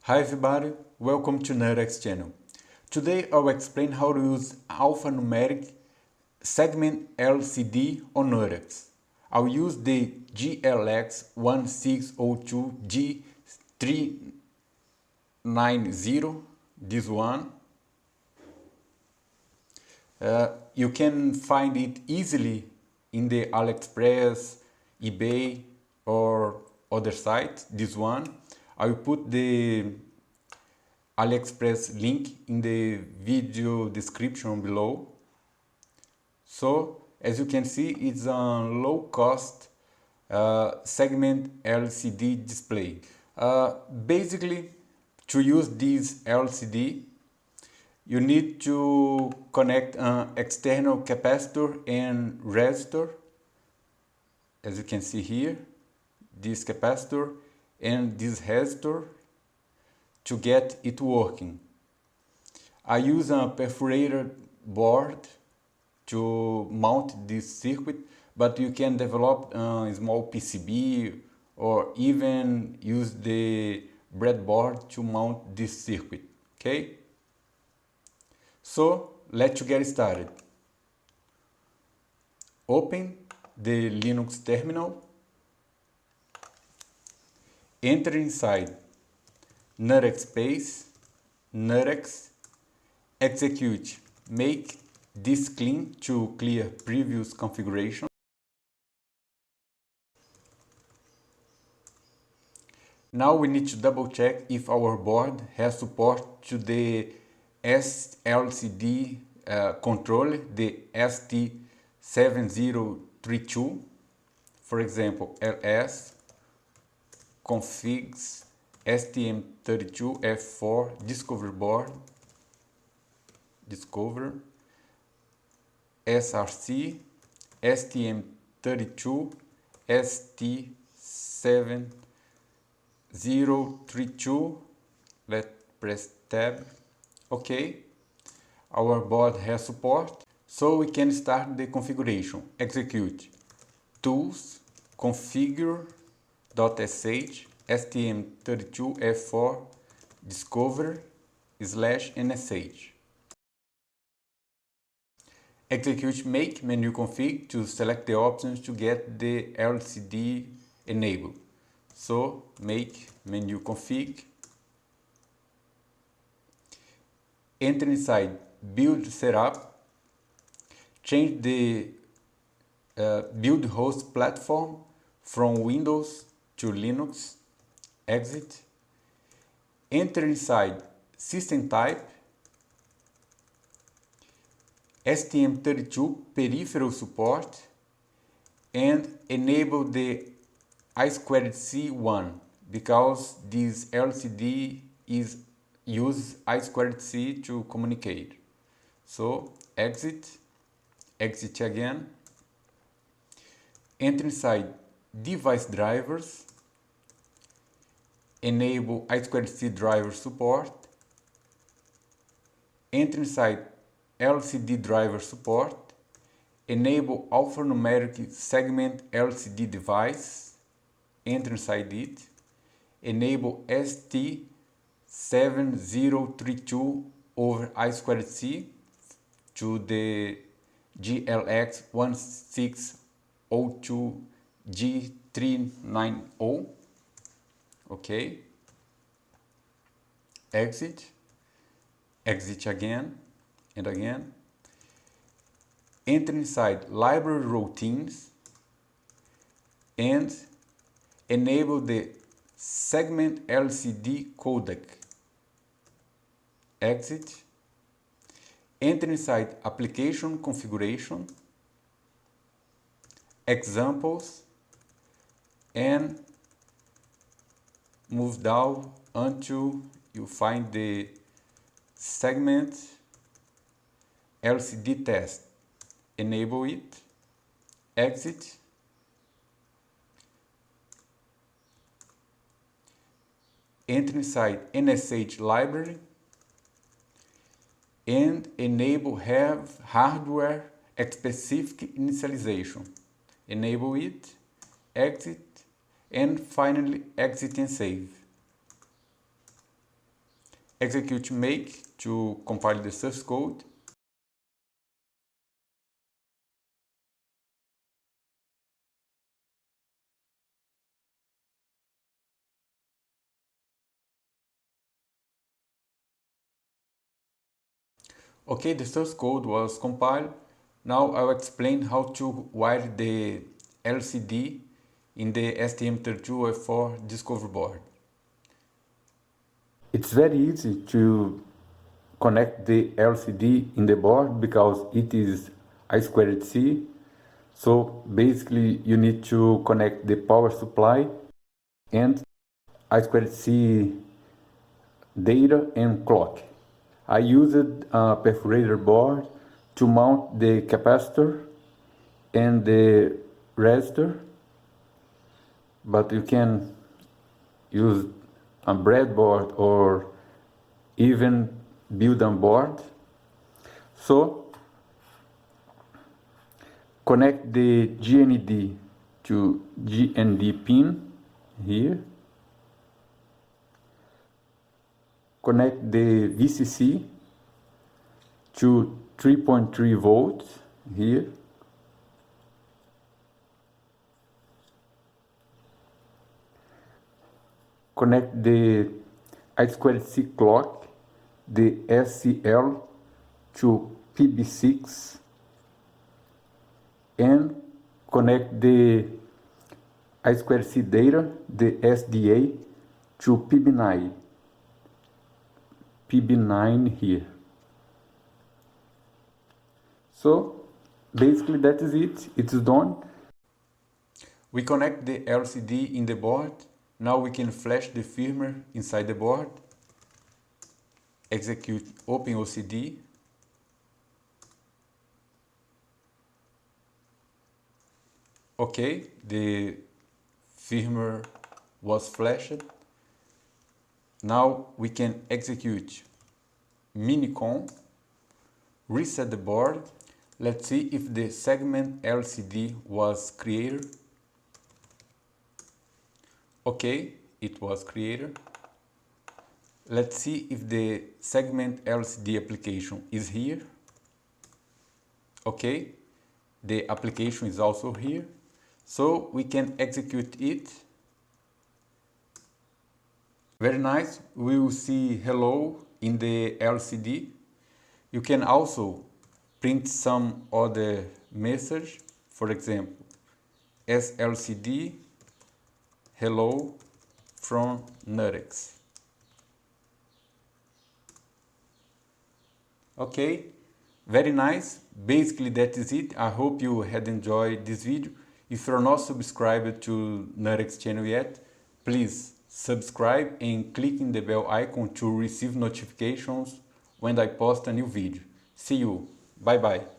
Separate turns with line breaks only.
Hi everybody, welcome to NuttX channel. Today I'll explain how to use alphanumeric Segment LCD on NuttX. I'll use the GLX1602G390, this one. You can find it easily in the Aliexpress, eBay or other sites, this one. I will put the Aliexpress link in the video description below. So, as you can see, it's a low-cost Segment LCD display. Basically, to use this LCD, you need to connect an external capacitor and resistor, as you can see here, this capacitor and this resistor, to get it working. I use a perforated board to mount this circuit, but you can develop a small PCB or even use the breadboard to mount this circuit, okay? So let's get started. Open the Linux terminal, enter inside NuttX space, NuttX, execute make this clean to clear previous configuration. Now we need to double check if our board has support to the SLCD controller, the ST7032, for example, ls configs STM32F4 discover board, discover SRC STM32 ST7032. Let's press tab. Okay, our board has support, so we can start the configuration. Execute tools configure.sh STM32F4 discover /nsh. Execute make menu config to select the options to get the LCD enabled. So make menu config, enter inside build setup, change the build host platform from Windows to Linux, exit, enter inside system type, STM32 peripheral support, and enable the I2C1 because this LCD uses I2C to communicate. So exit again, enter inside device drivers, enable I2C driver support, enter inside LCD driver support, enable alphanumeric segment LCD device, enter inside it, enable ST7032 over I2C to the GLX1602G390. Okay, exit again and again, enter inside library routines and enable the Segment LCD codec. Exit, enter inside application configuration, examples, and move down until you find the Segment LCD test. Enable it, exit, enter inside NSH library and enable have hardware specific initialization. Enable it, exit, and finally exit and save. Execute make to compile the source code. Okay, the source code was compiled. Now I'll explain how to wire the LCD in the STM32F4 Discovery board. It's very easy to connect the LCD in the board because it is I2C. So basically you need to connect the power supply and I2C data and clock. I used a perforator board to mount the capacitor and the resistor, but you can use a breadboard or even build a board. So connect the GND to GND pin here. Connect the VCC to 3.3 volts here. Connect the I2C clock, the SCL, to PB6 and connect the I2C data, the SDA, to PB9 here. So basically that is it, it's done. We connect the LCD in the board. Now we can flash the firmware inside the board. Execute OpenOCD. Okay, the firmware was flashed. Now we can execute minicon, reset the board. Let's see if the Segmet LCD was created. Okay, it was created. Let's see if the Segmet LCD application is here. Okay, the application is also here. So we can execute it. Very nice. We will see hello in the LCD. You can also print some other message. For example, SLCD hello from NuttX. Okay, very nice. Basically that is it. I hope you had enjoyed this video. If you're not subscribed to NuttX channel yet, please subscribe and click in the bell icon to receive notifications when I post a new video. See you. Bye bye.